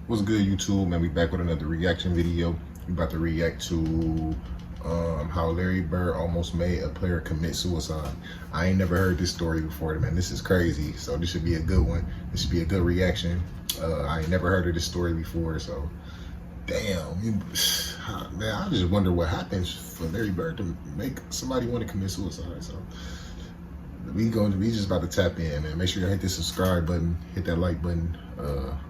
What's good, YouTube? Man, we back with another reaction video. We about to react to how Larry Bird almost made a player commit suicide. I ain't never heard this story before, man. This is crazy. So this should be a good one. This should be a good reaction. I ain't never heard of this story before, so damn. Man, I just wonder what happens for Larry Bird to make somebody want to commit suicide. So we just about to tap in, man. Make sure you hit the subscribe button, hit that like button.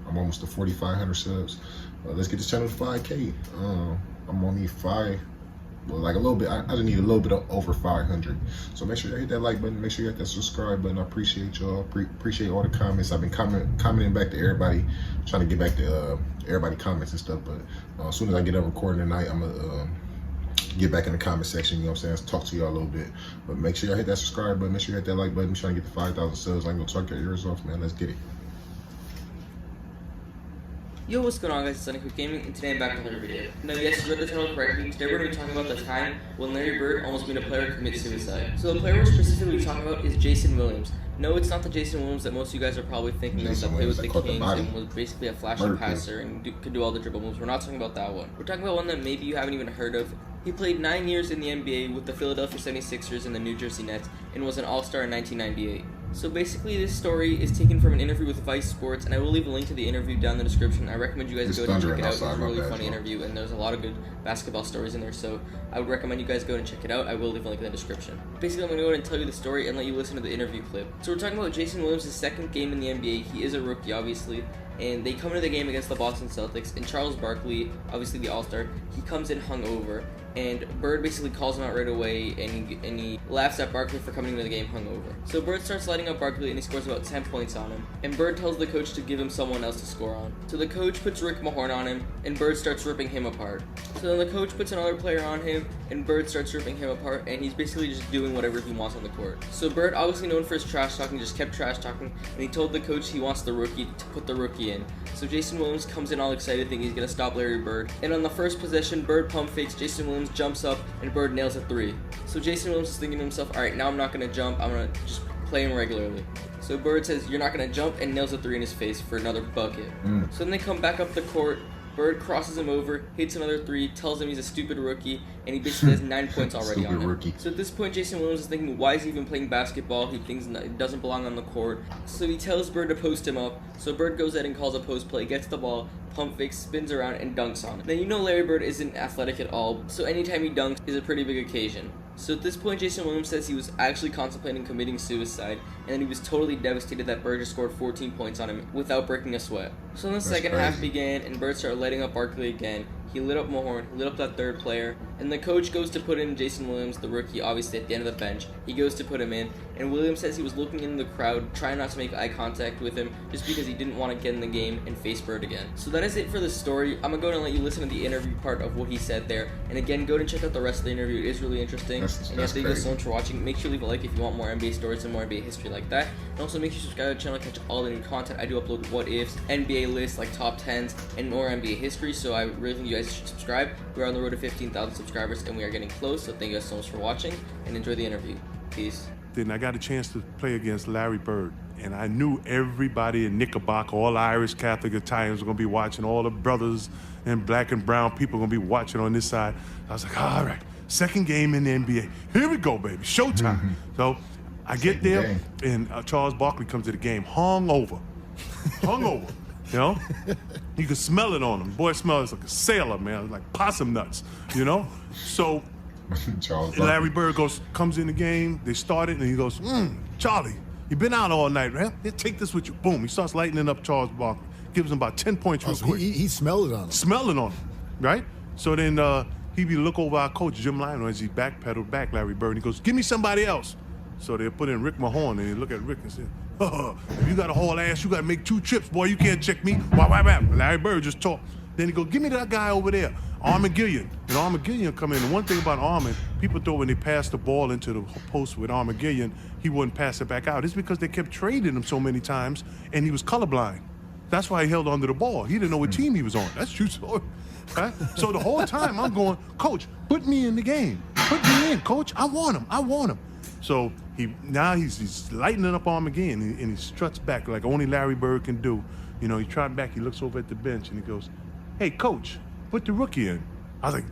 I'm almost to 4,500 subs. Let's get this channel to 5K. I'm on like a little bit. I just need a little bit of over 500. So make sure you hit that like button. Make sure you hit that subscribe button. I appreciate y'all. Appreciate all the comments. I've been commenting back to everybody, trying to get back to everybody comments and stuff. But as soon as I get up recording tonight, I'm gonna get back in the comment section, you know what I'm saying, talk to y'all a little bit. But make sure y'all hit that subscribe button, make sure you hit that like button. I'm trying to get to 5,000 subs. I can go talk your ears off, man. Let's get it. Yo, what's going on, guys? It's Sonic Gaming, and today I'm back with another video. Now, yes, you read the title correctly. Today we're going to be talking about the time when Larry Bird almost made a player commit suicide. So the player we're specifically talking about is Jayson Williams. No, it's not the Jayson Williams that most of you guys are probably thinking of, that played with the Kings and was basically a flashy passer and could do all the dribble moves. We're not talking about that one. We're talking about one that maybe you haven't even heard of. He played 9 years in the NBA with the Philadelphia 76ers and the New Jersey Nets and was an All-Star in 1998. So basically, this story is taken from an interview with Vice Sports, and I will leave a link to the interview down in the description. I recommend you guys go and check it out. It's a really funny interview, and there's a lot of good basketball stories in there, so I would recommend you guys go and check it out. I will leave a link in the description. Basically, I'm going to go ahead and tell you the story and let you listen to the interview clip. So we're talking about Jayson Williams' second game in the NBA. He is a rookie, obviously, and they come into the game against the Boston Celtics, and Charles Barkley, obviously the All-Star, he comes in hungover. And Bird basically calls him out right away, and he laughs at Barkley for coming into the game hungover. So Bird starts lighting up Barkley, and he scores about 10 points on him. And Bird tells the coach to give him someone else to score on. So the coach puts Rick Mahorn on him, and Bird starts ripping him apart. So then the coach puts another player on him, and Bird starts ripping him apart, and he's basically just doing whatever he wants on the court. So Bird, obviously known for his trash talking, just kept trash talking, and he told the coach he wants the rookie to put the rookie in. So Jayson Williams comes in all excited, thinking he's going to stop Larry Bird. And on the first possession, Bird pump fakes, Jayson Williams jumps up, and Bird nails a three. So Jayson Williams is thinking to himself, alright, now I'm not going to jump, I'm going to just play him regularly. So Bird says, you're not going to jump, and nails a three in his face for another bucket. So then they come back up the court, Bird crosses him over, hits another three, tells him he's a stupid rookie, and he basically has 9 points already on him. Rookie. So at this point, Jayson Williams is thinking, why is he even playing basketball? He thinks he doesn't belong on the court. So he tells Bird to post him up. So Bird goes ahead and calls a post play, gets the ball, pump fakes, spins around, and dunks on him. Then you know Larry Bird isn't athletic at all, so anytime he dunks is a pretty big occasion. So at this point, Jayson Williams says he was actually contemplating committing suicide, and then he was totally devastated that Bird just scored 14 points on him without breaking a sweat. So then the second half began, and Bird started lighting up Barkley again. He lit up Mahorn, lit up that third player, and the coach goes to put in Jayson Williams, the rookie, obviously at the end of the bench. He goes to put him in, and Williams says he was looking in the crowd, trying not to make eye contact with him, just because he didn't want to get in the game and face Bird again. So that is it for the story. I'm going to go and let you listen to the interview part of what he said there. And again, go and check out the rest of the interview. It is really interesting. And yes, thank you guys so much for watching. Make sure you leave a like if you want more NBA stories and more NBA history like that. And also make sure you subscribe to the channel to catch all the new content. I do upload what ifs, NBA lists, like top 10s, and more NBA history. So I really think you guys should subscribe. We're on the road to 15,000 subscribers, and we are getting close. So thank you guys so much for watching, and enjoy the interview. Peace. Then I got a chance to play against Larry Bird, and I knew everybody in Knickerbocker, all Irish, Catholic, Italians were going to be watching, all the brothers and black and brown people going to be watching on this side. I was like, all right, second game in the NBA. Here we go, baby, showtime. So I get there, and Charles Barkley comes to the game, hungover, you know? You can smell it on him. Boy smells like a sailor, man, like possum nuts, you know? So Larry Bird comes in the game, they started, and he goes, Charlie, you've been out all night, right? Here, take this with you. Boom, he starts lightening up Charles Barkley. Gives him about 10 points real quick. He smelled it on him. Smelled it on him, right? So then he look over our coach, Jim Lionel, as he backpedaled back Larry Bird, and he goes, give me somebody else. So they put in Rick Mahorn, and he look at Rick and said, if you got a whole ass, you got to make 2 trips, boy. You can't check me. Why? Larry Bird just talked. Then he go, give me that guy over there, Armin Gillian. And Armin Gillian come in. And one thing about Armin, people thought when they passed the ball into the post with Armin Gillian, he wouldn't pass it back out. It's because they kept trading him so many times, and he was colorblind. That's why he held onto the ball. He didn't know what team he was on. That's true story. Right? So the whole time I'm going, Coach, put me in the game. Put me in, Coach. I want him. So He's lightening up on him again, and he struts back like only Larry Bird can do. You know, he tried back, he looks over at the bench, and he goes, "Hey, coach, put the rookie in." I was like,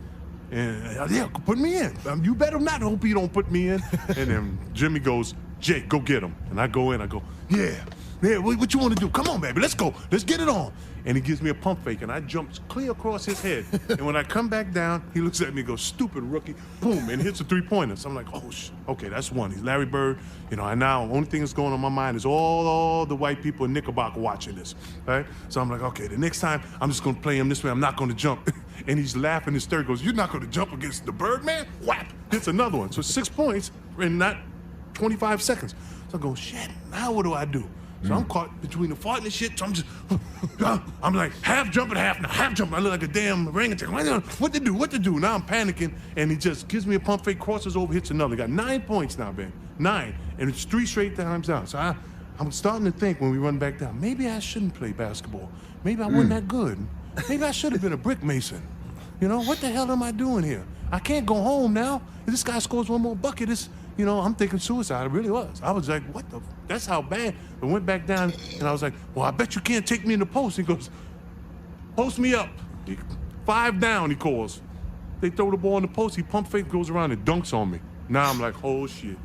yeah, put me in. You better not hope you don't put me in. And then Jimmy goes, "Jay, go get him." And I go in, I go, yeah, what you want to do? Come on, baby, let's go. Let's get it on. And he gives me a pump fake, and I jump clear across his head. And when I come back down, he looks at me and goes, "Stupid rookie," boom, and hits a three-pointer. So I'm like, oh, okay, that's one. He's Larry Bird. You know, and now only thing that's going on in my mind is all the white people in Knickerbocker watching this, right? So I'm like, okay, the next time I'm just going to play him this way. I'm not going to jump. And he's laughing his third, goes, "You're not going to jump against the Birdman?" Whap, hits another one. So 6 points in not 25 seconds. So I go, shit, now what do I do? So I'm caught between the fart and the shit. So I'm just, I'm like half jumping, half not. Half jumping. I look like a damn orangutan. What to do? What to do? Now I'm panicking, and he just gives me a pump fake, crosses over, hits another. Got 9 points now, Ben. 9, and it's 3 straight times down. So I'm starting to think when we run back down, maybe I shouldn't play basketball. Maybe I wasn't that good. Maybe I should have been a brick mason. You know, what the hell am I doing here? I can't go home now. If this guy scores one more bucket, you know, I'm thinking suicide. It really was. I was like, what the? That's how bad. I went back down, and I was like, well, I bet you can't take me in the post. He goes, "Post me up." 5 down, he calls. They throw the ball in the post. He pump fake, goes around and dunks on me. Now I'm like, oh, shit.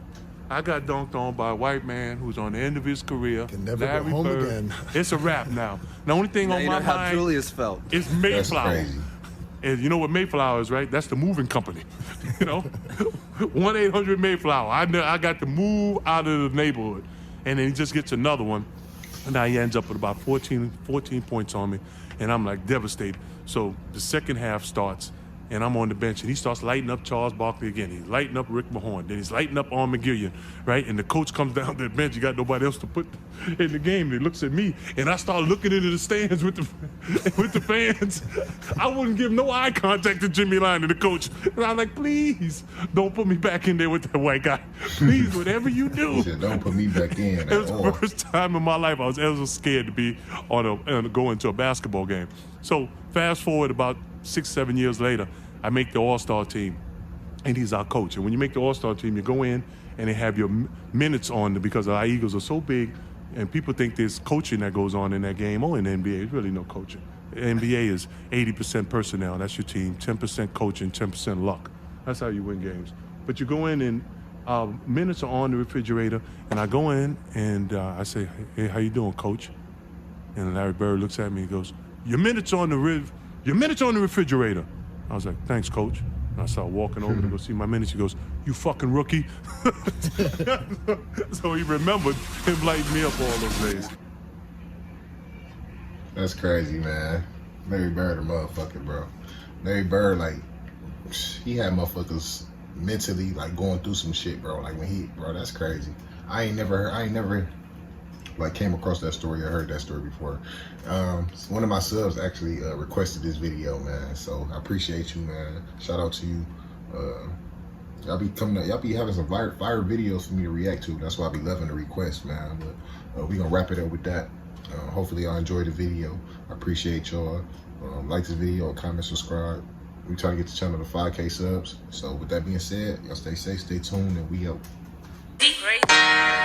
I got dunked on by a white man who's on the end of his career. Can never Larry go home Bird. again. It's a wrap now. The only thing on you my know how mind Julius felt. is Mayflower. That's crazy. And you know what Mayflower is, right? That's the moving company. You know, 1-800 Mayflower. I got to move out of the neighborhood, and then he just gets another one, and now he ends up with about 14 points on me, and I'm like devastated. So the second half starts, and I'm on the bench, and he starts lighting up Charles Barkley again. He's lighting up Rick Mahorn. Then he's lighting up Arm McGillian, right? And the coach comes down to the bench. You got nobody else to put in the game. And he looks at me, and I start looking into the stands with the fans. I wouldn't give no eye contact to Jimmy Line and the coach. And I'm like, please, don't put me back in there with that white guy. Please, whatever you do. He said, "Don't put me back in." It was the first time in my life I was ever scared to be go into a basketball game. So fast forward about 6-7 years later, I make the All-Star team, and he's our coach. And when you make the All-Star team, you go in and they have your minutes on because our Eagles are so big, and people think there's coaching that goes on in that game. In the NBA, there's really no coaching. The NBA is 80% personnel, that's your team, 10% coaching, 10% luck. That's how you win games. But you go in and minutes are on the refrigerator, and I go in and I say, "Hey, how you doing, coach?" And Larry Bird looks at me and goes, Your minutes on the refrigerator." I was like, "Thanks, coach." And I start walking over to go see my minutes. He goes, "You fucking rookie." So he remembered him lighting me up all those days. That's crazy, man. Larry Bird, a motherfucker, bro. Larry Bird, like, he had motherfuckers mentally, like, going through some shit, bro. Like, bro, that's crazy. I ain't never like came across that story or heard that story before. One of my subs actually requested this video, man. So I appreciate you, man. Shout out to you. Y'all be having some fire videos for me to react to. That's why I be loving the request, man. But we gonna wrap it up with that. Hopefully y'all enjoyed the video. I appreciate y'all. Like this video, comment, subscribe. We try to get the channel to 5K subs. So with that being said, y'all stay safe, stay tuned, and we out. Deep, right?